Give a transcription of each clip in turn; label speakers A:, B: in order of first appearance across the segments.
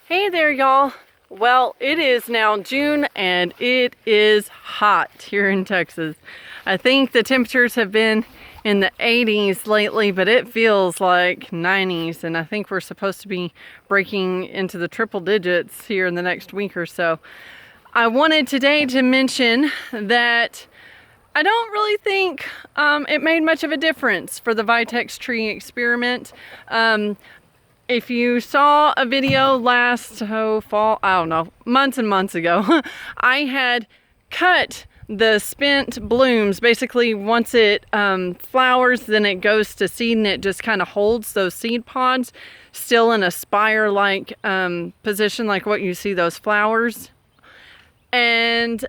A: Hey there, y'all. Well, it is now June and it is hot here in Texas. I think the temperatures have been in the 80s lately, but it feels like 90s, and I think we're supposed to be breaking into the triple digits here in the next week or so. I wanted today to mention that I don't really think it made much of a difference for the Vitex Tree experiment. If you saw a video last fall, I don't know, months and months ago, I had cut the spent blooms. Basically, once it flowers, then it goes to seed and it just kind of holds those seed pods still in a spire-like position, like what you see those flowers. And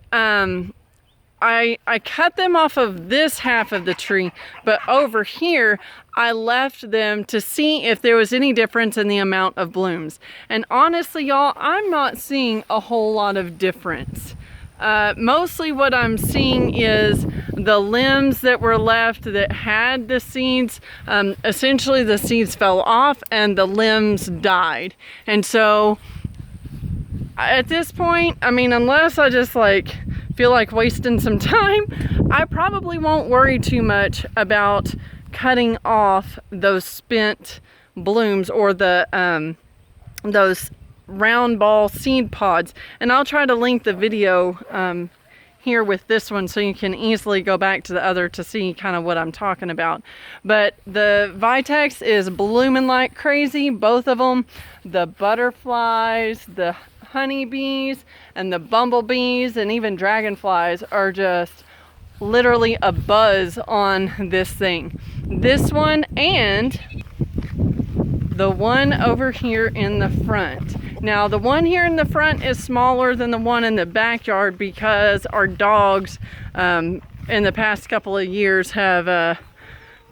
A: I cut them off of this half of the tree, but over here I left them to see if there was any difference in the amount of blooms. And honestly, y'all, I'm not seeing a whole lot of difference. Mostly what I'm seeing is the limbs that were left that had the seeds, essentially the seeds fell off and the limbs died. And so at this point, I mean, unless I just feel like wasting some time, I probably won't worry too much about cutting off those spent blooms or the those round ball seed pods. And I'll try to link the video here with this one so you can easily go back to the other to see kind of what I'm talking about. But the Vitex is blooming like crazy, both of them. The butterflies, the honeybees, and the bumblebees, and even dragonflies are just literally a buzz on this thing. This one and the one over here in the front. Now the one here in the front is smaller than the one in the backyard because our dogs in the past couple of years have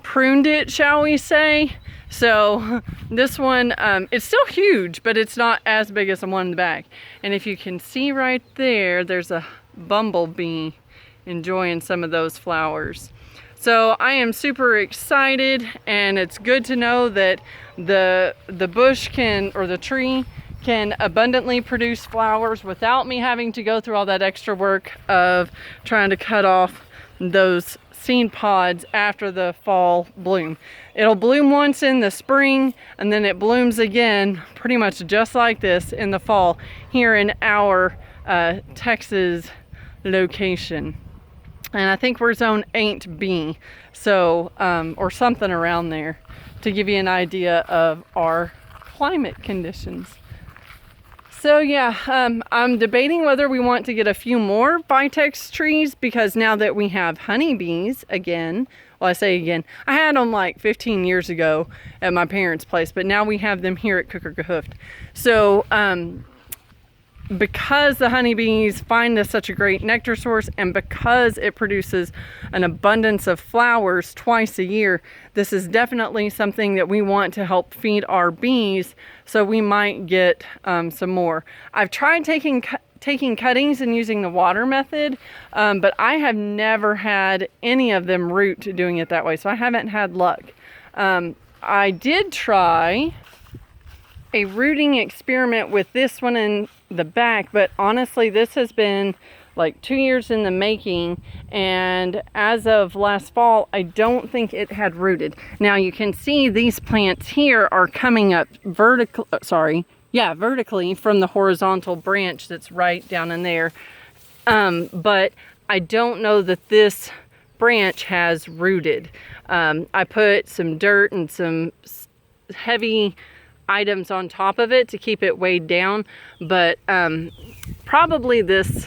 A: pruned it, shall we say. So this one, it's still huge, but it's not as big as the one in the back. And if you can see right there, there's a bumblebee enjoying some of those flowers. So I am super excited, and it's good to know that the bush can, or the tree can abundantly produce flowers without me having to go through all that extra work of trying to cut off those seed pods after the fall bloom. It'll bloom once in the spring, and then it blooms again pretty much just like this in the fall here in our Texas location. And I think we're zone 8B, so or something around there, to give you an idea of our climate conditions. So yeah, I'm debating whether we want to get a few more Vitex trees, because now that we have honeybees again, well, I say again, I had them like 15 years ago at my parents' place, but now we have them here at Kooker. So because the honeybees find this such a great nectar source, and because it produces an abundance of flowers twice a year, this is definitely something that we want to help feed our bees, so we might get some more. I've tried taking cuttings and using the water method, but I have never had any of them root doing it that way, so I haven't had luck. I did try a rooting experiment with this one in the back, but honestly this has been like 2 years in the making, and as of last fall I don't think it had rooted. Now you can see these plants here are coming up vertically from the horizontal branch that's right down in there, but I don't know that this branch has rooted. I put some dirt and some heavy items on top of it to keep it weighed down, but probably this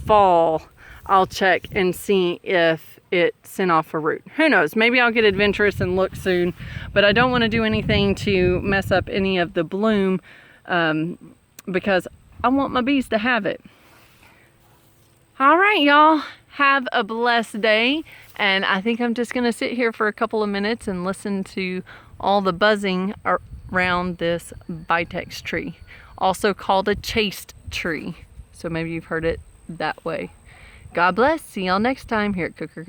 A: fall I'll check and see if it sent off a root. Who knows, maybe I'll get adventurous and look soon, but I don't want to do anything to mess up any of the bloom, because I want my bees to have it. All right, y'all, have a blessed day, and I think I'm just gonna sit here for a couple of minutes and listen to all the buzzing around this Vitex tree, also called a chaste tree. So maybe you've heard it that way. God bless. See y'all next time here at Kooker.